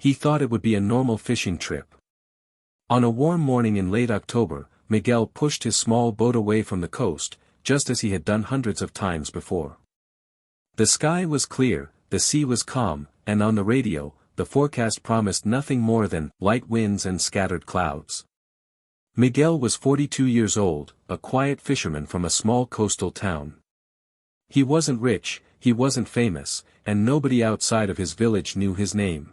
He thought it would be a normal fishing trip. On a warm morning in late October, Miguel pushed his small boat away from the coast, just as he had done hundreds of times before. The sky was clear, the sea was calm, and on the radio, the forecast promised nothing more than light winds and scattered clouds. Miguel was 42 years old, a quiet fisherman from a small coastal town. He wasn't rich, he wasn't famous, and nobody outside of his village knew his name.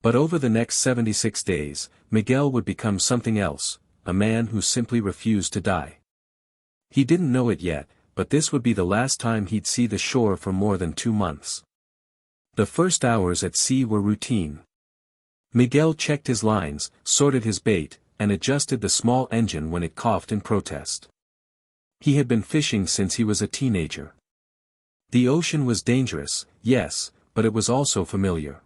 But over the next 76 days, Miguel would become something else, a man who simply refused to die. He didn't know it yet, but this would be the last time he'd see the shore for more than 2 months. The first hours at sea were routine. Miguel checked his lines, sorted his bait, and adjusted the small engine when it coughed in protest. He had been fishing since he was a teenager. The ocean was dangerous, yes, but it was also familiar.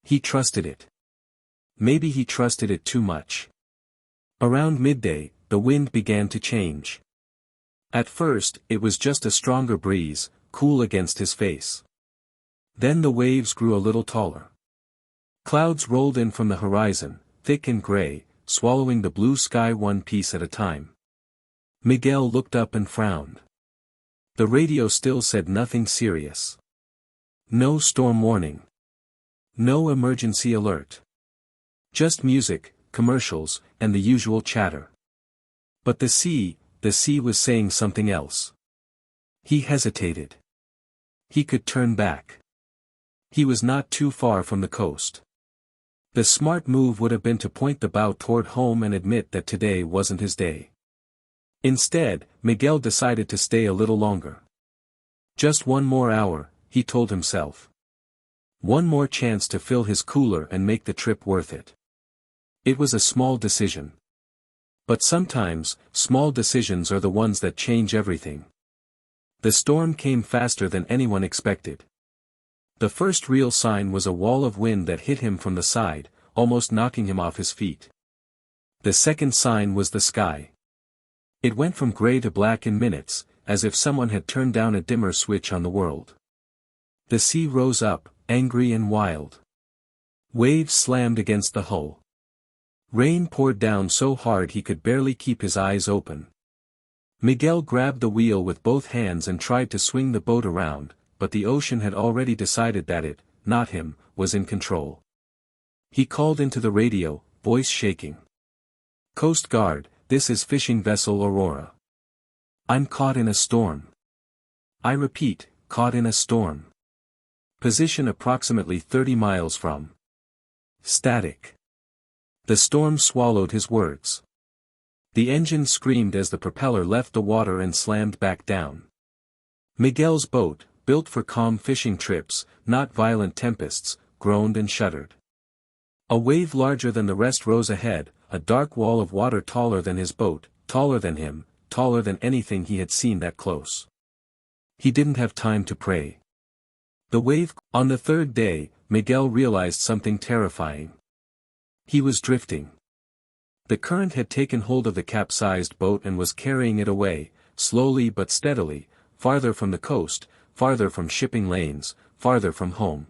He trusted it. Maybe he trusted it too much. Around midday, the wind began to change. At first, it was just a stronger breeze, cool against his face. Then the waves grew a little taller. Clouds rolled in from the horizon, thick and gray, swallowing the blue sky one piece at a time. Miguel looked up and frowned. The radio still said nothing serious. No storm warning. No emergency alert. Just music, commercials, and the usual chatter. But the sea was saying something else. He hesitated. He could turn back. He was not too far from the coast. The smart move would have been to point the bow toward home and admit that today wasn't his day. Instead, Miguel decided to stay a little longer. Just one more hour, he told himself. One more chance to fill his cooler and make the trip worth it. It was a small decision. But sometimes, small decisions are the ones that change everything. The storm came faster than anyone expected. The first real sign was a wall of wind that hit him from the side, almost knocking him off his feet. The second sign was the sky. It went from gray to black in minutes, as if someone had turned down a dimmer switch on the world. The sea rose up, angry and wild. Waves slammed against the hull. Rain poured down so hard he could barely keep his eyes open. Miguel grabbed the wheel with both hands and tried to swing the boat around, but the ocean had already decided that it, not him, was in control. He called into the radio, voice shaking. "Coast Guard, this is fishing vessel Aurora. I'm caught in a storm. I repeat, caught in a storm. Position approximately 30 miles from. Static." The storm swallowed his words. The engine screamed as the propeller left the water and slammed back down. Miguel's boat, built for calm fishing trips, not violent tempests, groaned and shuddered. A wave larger than the rest rose ahead, a dark wall of water taller than his boat, taller than him, taller than anything he had seen that close. He didn't have time to pray. The wave. On the third day, Miguel realized something terrifying. He was drifting. The current had taken hold of the capsized boat and was carrying it away, slowly but steadily, farther from the coast, farther from shipping lanes, farther from home.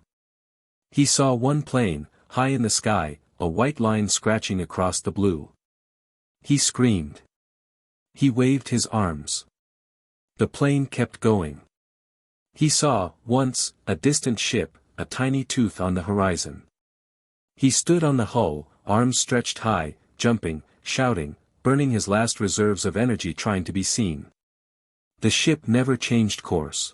He saw one plane, high in the sky, a white line scratching across the blue. He screamed. He waved his arms. The plane kept going. He saw, once, a distant ship, a tiny tooth on the horizon. He stood on the hull, arms stretched high, jumping, shouting, burning his last reserves of energy trying to be seen. The ship never changed course.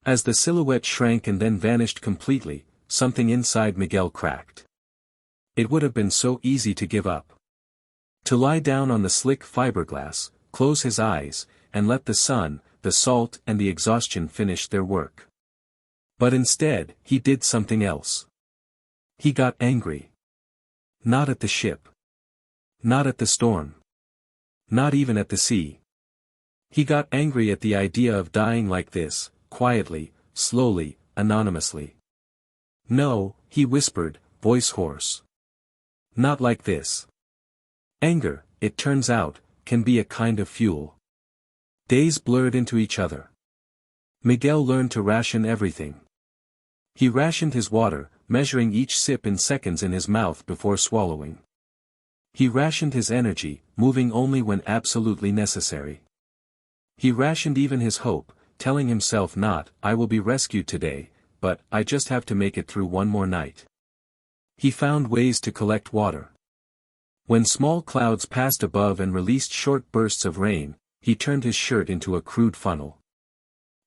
As the silhouette shrank and then vanished completely, something inside Miguel cracked. It would have been so easy to give up. To lie down on the slick fiberglass, close his eyes, and let the sun, the salt and the exhaustion finish their work. But instead, he did something else. He got angry. Not at the ship. Not at the storm. Not even at the sea. He got angry at the idea of dying like this, quietly, slowly, anonymously. "No," he whispered, voice hoarse. "Not like this." Anger, it turns out, can be a kind of fuel. Days blurred into each other. Miguel learned to ration everything. He rationed his water, measuring each sip in seconds in his mouth before swallowing. He rationed his energy, moving only when absolutely necessary. He rationed even his hope, telling himself not, "I will be rescued today," but, "I just have to make it through one more night." He found ways to collect water. When small clouds passed above and released short bursts of rain, he turned his shirt into a crude funnel.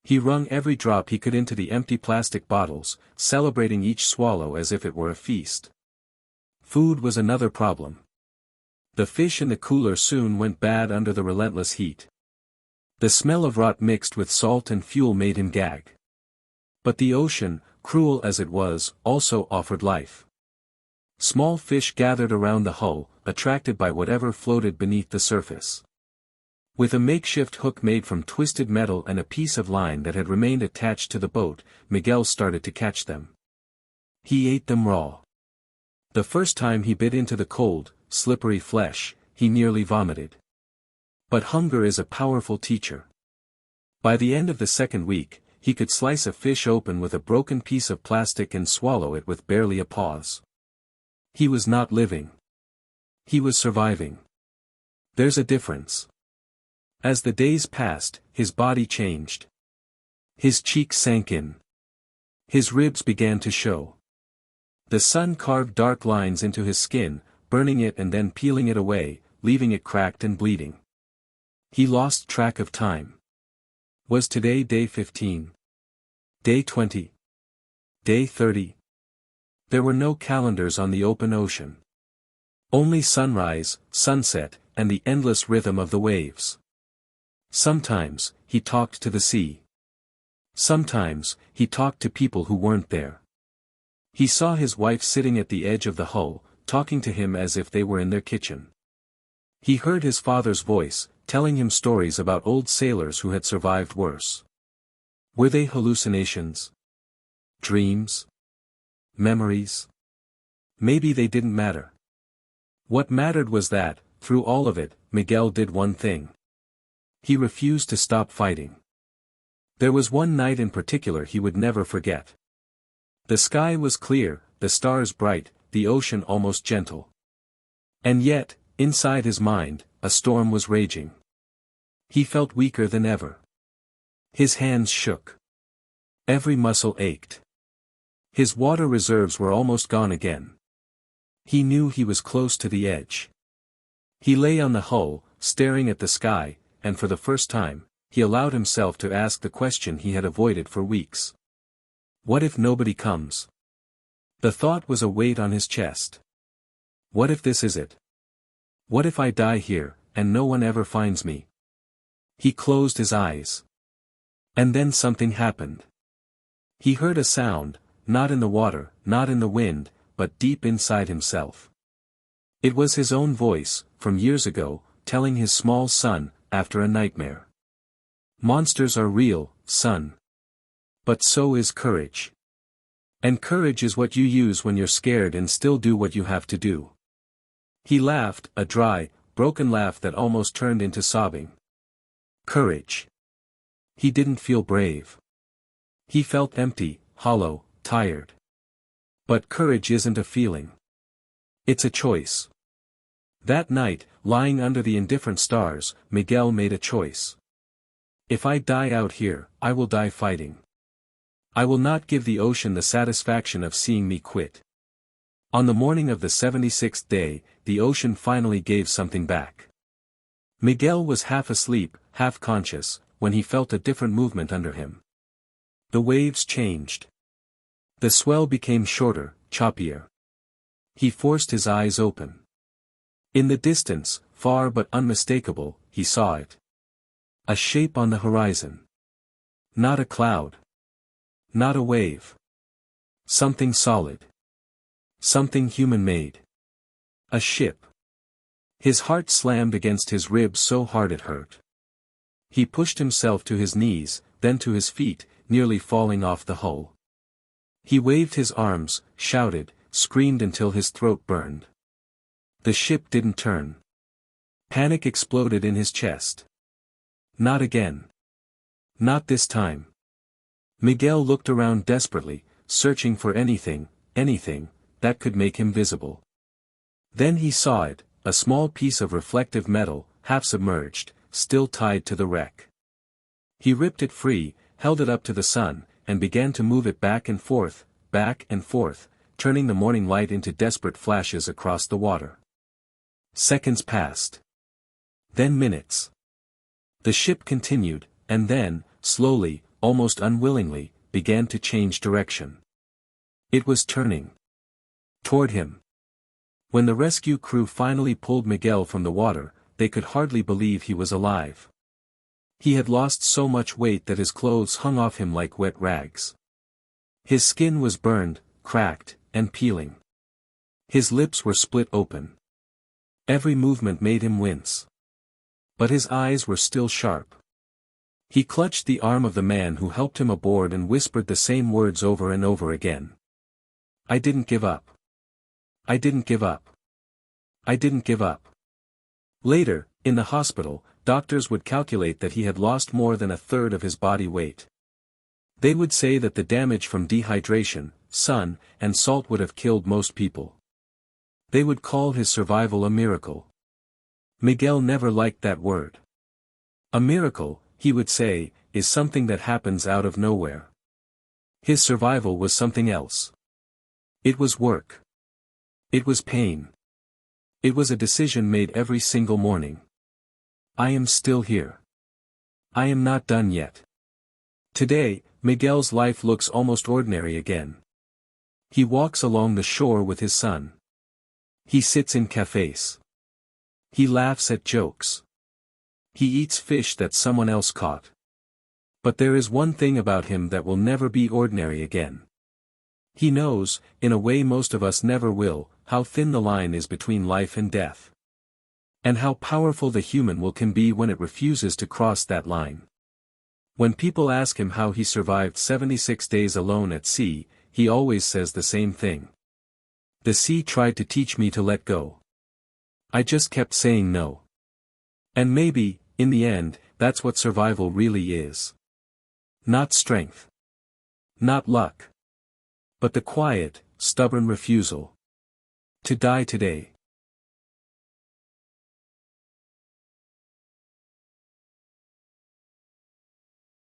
He wrung every drop he could into the empty plastic bottles, celebrating each swallow as if it were a feast. Food was another problem. The fish in the cooler soon went bad under the relentless heat. The smell of rot mixed with salt and fuel made him gag. But the ocean, cruel as it was, also offered life. Small fish gathered around the hull, attracted by whatever floated beneath the surface. With a makeshift hook made from twisted metal and a piece of line that had remained attached to the boat, Miguel started to catch them. He ate them raw. The first time he bit into the cold, slippery flesh, he nearly vomited. But hunger is a powerful teacher. By the end of the second week, he could slice a fish open with a broken piece of plastic and swallow it with barely a pause. He was not living. He was surviving. There's a difference. As the days passed, his body changed. His cheeks sank in. His ribs began to show. The sun carved dark lines into his skin, burning it and then peeling it away, leaving it cracked and bleeding. He lost track of time. Was today day 15? Day 20? Day 30? There were no calendars on the open ocean. Only sunrise, sunset, and the endless rhythm of the waves. Sometimes, he talked to the sea. Sometimes, he talked to people who weren't there. He saw his wife sitting at the edge of the hull, talking to him as if they were in their kitchen. He heard his father's voice, telling him stories about old sailors who had survived worse. Were they hallucinations? Dreams? Memories? Maybe they didn't matter. What mattered was that, through all of it, Miguel did one thing. He refused to stop fighting. There was one night in particular he would never forget. The sky was clear, the stars bright, the ocean almost gentle. And yet, inside his mind, a storm was raging. He felt weaker than ever. His hands shook. Every muscle ached. His water reserves were almost gone again. He knew he was close to the edge. He lay on the hull, staring at the sky, and for the first time, he allowed himself to ask the question he had avoided for weeks. What if nobody comes? The thought was a weight on his chest. What if this is it? What if I die here, and no one ever finds me? He closed his eyes. And then something happened. He heard a sound, not in the water, not in the wind, but deep inside himself. It was his own voice, from years ago, telling his small son, after a nightmare. Monsters are real, son. But so is courage. And courage is what you use when you're scared and still do what you have to do. He laughed, a dry, broken laugh that almost turned into sobbing. Courage. He didn't feel brave. He felt empty, hollow, tired. But courage isn't a feeling. It's a choice. That night, lying under the indifferent stars, Miguel made a choice. If I die out here, I will die fighting. I will not give the ocean the satisfaction of seeing me quit. On the morning of the 76th day, the ocean finally gave something back. Miguel was half asleep, half conscious, when he felt a different movement under him. The waves changed. The swell became shorter, choppier. He forced his eyes open. In the distance, far but unmistakable, he saw it. A shape on the horizon. Not a cloud. Not a wave. Something solid. Something human-made. A ship. His heart slammed against his ribs so hard it hurt. He pushed himself to his knees, then to his feet, nearly falling off the hull. He waved his arms, shouted, screamed until his throat burned. The ship didn't turn. Panic exploded in his chest. Not again. Not this time. Miguel looked around desperately, searching for anything, anything, that could make him visible. Then he saw it, a small piece of reflective metal, half submerged, still tied to the wreck. He ripped it free, held it up to the sun, and began to move it back and forth, turning the morning light into desperate flashes across the water. Seconds passed. Then minutes. The ship continued, and then, slowly, almost unwillingly, began to change direction. It was turning toward him. When the rescue crew finally pulled Miguel from the water, they could hardly believe he was alive. He had lost so much weight that his clothes hung off him like wet rags. His skin was burned, cracked, and peeling. His lips were split open. Every movement made him wince. But his eyes were still sharp. He clutched the arm of the man who helped him aboard and whispered the same words over and over again. "I didn't give up. I didn't give up. I didn't give up." Later, in the hospital, doctors would calculate that he had lost more than a third of his body weight. They would say that the damage from dehydration, sun, and salt would have killed most people. They would call his survival a miracle. Miguel never liked that word. A miracle, he would say, is something that happens out of nowhere. His survival was something else. It was work. It was pain. It was a decision made every single morning. I am still here. I am not done yet. Today, Miguel's life looks almost ordinary again. He walks along the shore with his son. He sits in cafes. He laughs at jokes. He eats fish that someone else caught. But there is one thing about him that will never be ordinary again. He knows, in a way most of us never will, how thin the line is between life and death. And how powerful the human will can be when it refuses to cross that line. When people ask him how he survived 76 days alone at sea, he always says the same thing. The sea tried to teach me to let go. I just kept saying no. And maybe, in the end, that's what survival really is. Not strength. Not luck. But the quiet, stubborn refusal to die today.